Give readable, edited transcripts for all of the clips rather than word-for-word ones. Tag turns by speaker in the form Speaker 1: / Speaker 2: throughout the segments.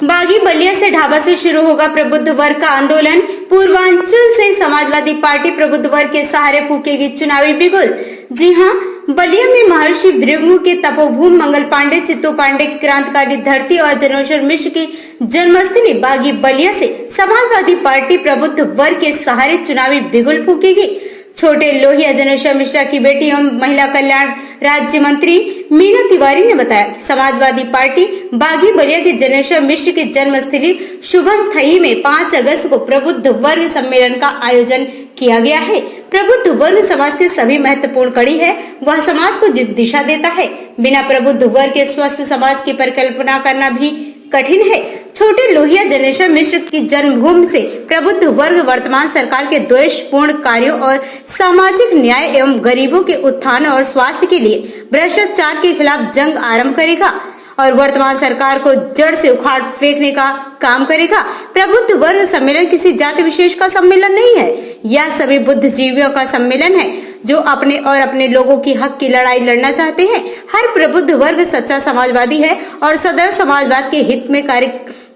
Speaker 1: बागी बलिया से ढाबा से शुरू होगा प्रबुद्ध वर्ग का आंदोलन। पूर्वांचल से समाजवादी पार्टी प्रबुद्ध वर्ग के सहारे फूकेगी चुनावी बिगुल। जी हां, बलिया में महर्षि भृगु के तपोभूमि मंगल पांडे, चित्तू पांडे की क्रांतिकारी धरती और जनेश्वर मिश्र की जन्मस्थली बागी बलिया से समाजवादी पार्टी प्रबुद्ध वर्ग के सहारे चुनावी बिगुल फूकेगी। छोटे लोहिया जनेश्वर मिश्रा की बेटी एवं महिला कल्याण राज्य मंत्री मीना तिवारी ने बताया कि समाजवादी पार्टी बागी बलिया के जनेश्वर मिश्र की जन्मस्थली शुभन थई में 5 अगस्त को प्रबुद्ध वर्ग सम्मेलन का आयोजन किया गया है। प्रबुद्ध वर्ग समाज के सभी महत्वपूर्ण कड़ी है, वह समाज को दिशा देता है। बिना प्रबुद्ध वर्ग के स्वस्थ समाज की परिकल्पना करना भी कठिन है। छोटे लोहिया जनेश्वर मिश्र की जन्मभूमि से प्रबुद्ध वर्ग वर्तमान सरकार के द्वेषपूर्ण कार्यों और सामाजिक न्याय एवं गरीबों के उत्थान और स्वास्थ्य के लिए भ्रष्टाचार के खिलाफ जंग आरंभ करेगा और वर्तमान सरकार को जड़ से उखाड़ फेंकने का काम करेगा। प्रबुद्ध वर्ग सम्मेलन किसी जाति विशेष का सम्मेलन नहीं है, यह सभी बुद्धिजीवियों का सम्मेलन है जो अपने और अपने लोगों की हक की लड़ाई लड़ना चाहते हैं। हर प्रबुद्ध वर्ग सच्चा समाजवादी है और सदैव समाजवाद के हित में कार्य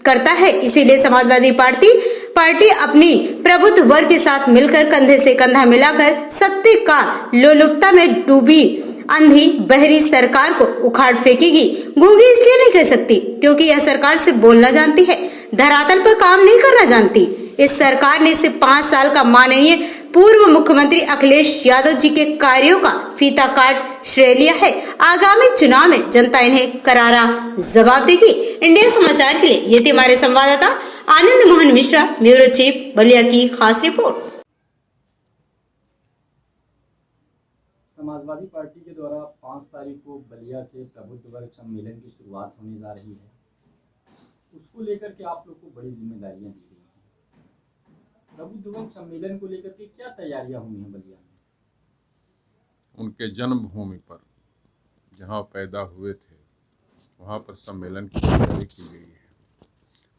Speaker 1: करता है। इसीलिए समाजवादी पार्टी अपनी प्रबुद्ध वर्ग के साथ मिलकर कंधे से कंधा मिलाकर सत्य का लोलुपता में डूबी अंधी बहरी सरकार को उखाड़ फेंकेगी। गूंगी इसलिए नहीं कह सकती क्योंकि यह सरकार से बोलना जानती है, धरातल पर काम नहीं करना जानती। इस सरकार ने सिर्फ 5 साल का माननीय पूर्व मुख्यमंत्री अखिलेश यादव जी के कार्यों का फीता काट श्रेय लिया है। आगामी चुनाव में जनता इन्हें करारा जवाब देगी। इंडिया समाचार के लिए ये थी हमारे संवाददाता आनंद मोहन मिश्रा, ब्यूरो चीफ, बलिया की खास रिपोर्ट।
Speaker 2: समाजवादी पार्टी के द्वारा 5 तारीख को बलिया से प्रबुद्ध वर्ग सम्मेलन की शुरुआत होने जा रही है। उसको लेकर के आप लोग को बड़ी जिम्मेदारियां दी गई हैं। प्रबुद्ध वर्ग सम्मेलन को लेकर के क्या तैयारियां हुई हैं बलिया में?
Speaker 3: उनके जन्मभूमि पर जहाँ पैदा हुए थे वहाँ पर सम्मेलन की तैयारी की गई है।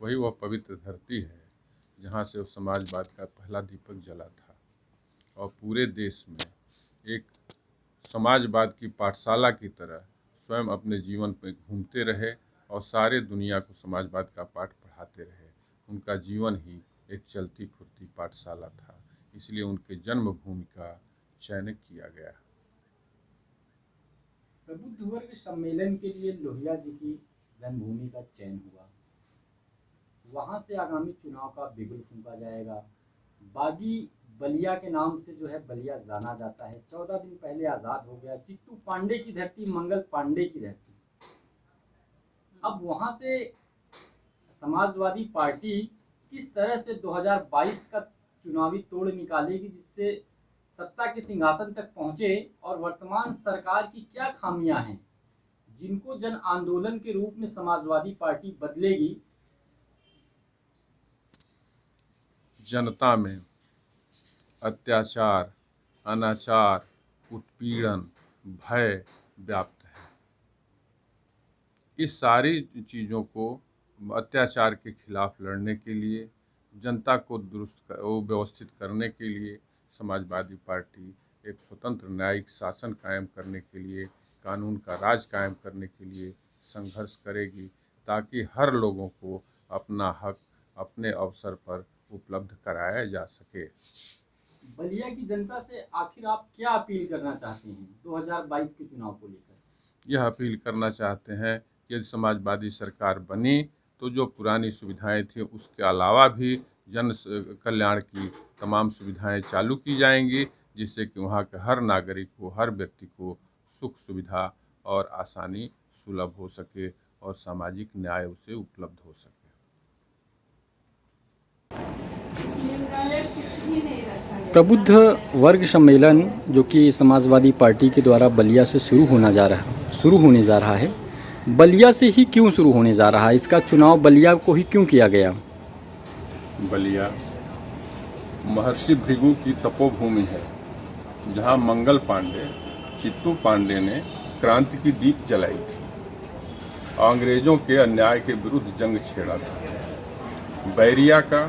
Speaker 3: वही वह पवित्र धरती है जहाँ से समाजवाद का पहला दीपक जला था और पूरे देश में एक समाजवाद की पाठशाला की तरह स्वयं अपने जीवन में घूमते रहे और सारे दुनिया को समाजवाद का पाठ पढ़ाते रहे। उनका जीवन ही एक चलती फुर्ती पाठशाला था, इसलिए उनके जन्मभूमि का चयन किया गया।
Speaker 2: प्रबुद्ध वर्ग सम्मेलन के लिए लोहिया जी की जन्मभूमि का चयन हुआ, वहां से आगामी चुनाव का बिगुल फूंका जाएगा। बागी बलिया के नाम से जो है बलिया जाना जाता है। 14 दिन पहले आज़ाद हो गया। चित्तू पांडे की धरती, मंगल पांडे की धरती। अब वहां से समाजवादी पार्टी किस तरह से 2022 का चुनावी तोड़ निकालेगी जिससे सत्ता के सिंहासन तक पहुंचे, और वर्तमान सरकार की क्या खामियां हैं जिनको जन आंदोलन के रूप में समाजवादी पार्टी बदलेगी।
Speaker 3: जनता में अत्याचार, अनाचार, उत्पीड़न, भय व्याप्त है। इस सारी चीज़ों को अत्याचार के खिलाफ लड़ने के लिए, जनता को व्यवस्थित करने के लिए समाजवादी पार्टी एक स्वतंत्र न्यायिक शासन कायम करने के लिए, कानून का राज कायम करने के लिए संघर्ष करेगी ताकि हर लोगों को अपना हक अपने अवसर पर उपलब्ध कराया जा सके।
Speaker 2: बलिया की जनता से आखिर आप क्या अपील करना चाहते हैं 2022 के चुनाव को लेकर?
Speaker 3: यह अपील करना चाहते हैं कि यदि समाजवादी सरकार बनी तो जो पुरानी सुविधाएं थी उसके अलावा भी जन कल्याण की तमाम सुविधाएं चालू की जाएंगी, जिससे कि वहाँ के हर नागरिक को, हर व्यक्ति को सुख सुविधा और आसानी सुलभ हो सके और सामाजिक न्याय उसे उपलब्ध हो सके।
Speaker 4: प्रबुद्ध वर्ग सम्मेलन जो कि समाजवादी पार्टी के द्वारा बलिया से शुरू होने जा रहा है, बलिया से ही क्यों शुरू होने जा रहा है? इसका चुनाव बलिया को ही क्यों किया गया?
Speaker 3: बलिया महर्षि भृगु की तपोभूमि है जहां मंगल पांडे, चित्तू पांडे ने क्रांति की दीप जलाई थी, अंग्रेजों के अन्याय के विरुद्ध जंग छेड़ा था। बैरिया का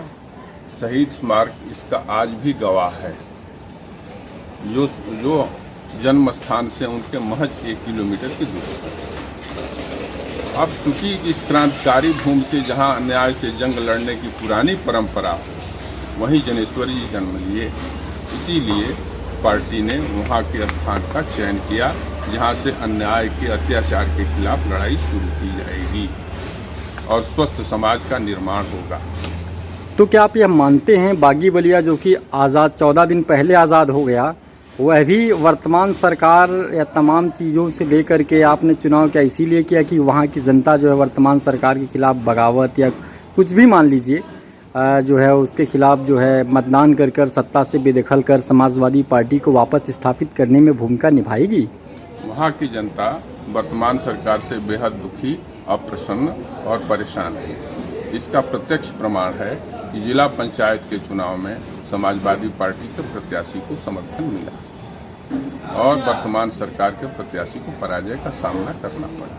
Speaker 3: शहीद स्मारक इसका आज भी गवाह है, जो जन्म स्थान से उनके महज 1 किलोमीटर की दूरी पर। अब चूंकि इस क्रांतिकारी भूमि से जहां अन्याय से जंग लड़ने की पुरानी परंपरा वहीं जनेश्वरी जी जन्म लिए, इसीलिए पार्टी ने वहां के स्थान का चयन किया जहां से अन्याय के अत्याचार के खिलाफ लड़ाई शुरू की जाएगी और स्वस्थ समाज का निर्माण होगा।
Speaker 4: तो क्या आप यह मानते हैं बागी बलिया जो कि आज़ाद 14 दिन पहले आज़ाद हो गया, वह भी वर्तमान सरकार या तमाम चीज़ों से लेकर के आपने चुनाव क्या इसीलिए किया कि वहाँ की जनता जो है वर्तमान सरकार के खिलाफ बगावत या कुछ भी मान लीजिए जो है उसके खिलाफ जो है मतदान कर सत्ता से बेदखल कर समाजवादी पार्टी को वापस स्थापित करने में भूमिका निभाएगी?
Speaker 3: वहाँ की जनता वर्तमान सरकार से बेहद दुखी, अप्रसन्न और परेशान है। इसका प्रत्यक्ष प्रमाण है कि जिला पंचायत के चुनाव में समाजवादी पार्टी के प्रत्याशी को समर्थन मिला और वर्तमान सरकार के प्रत्याशी को पराजय का सामना करना पड़ा।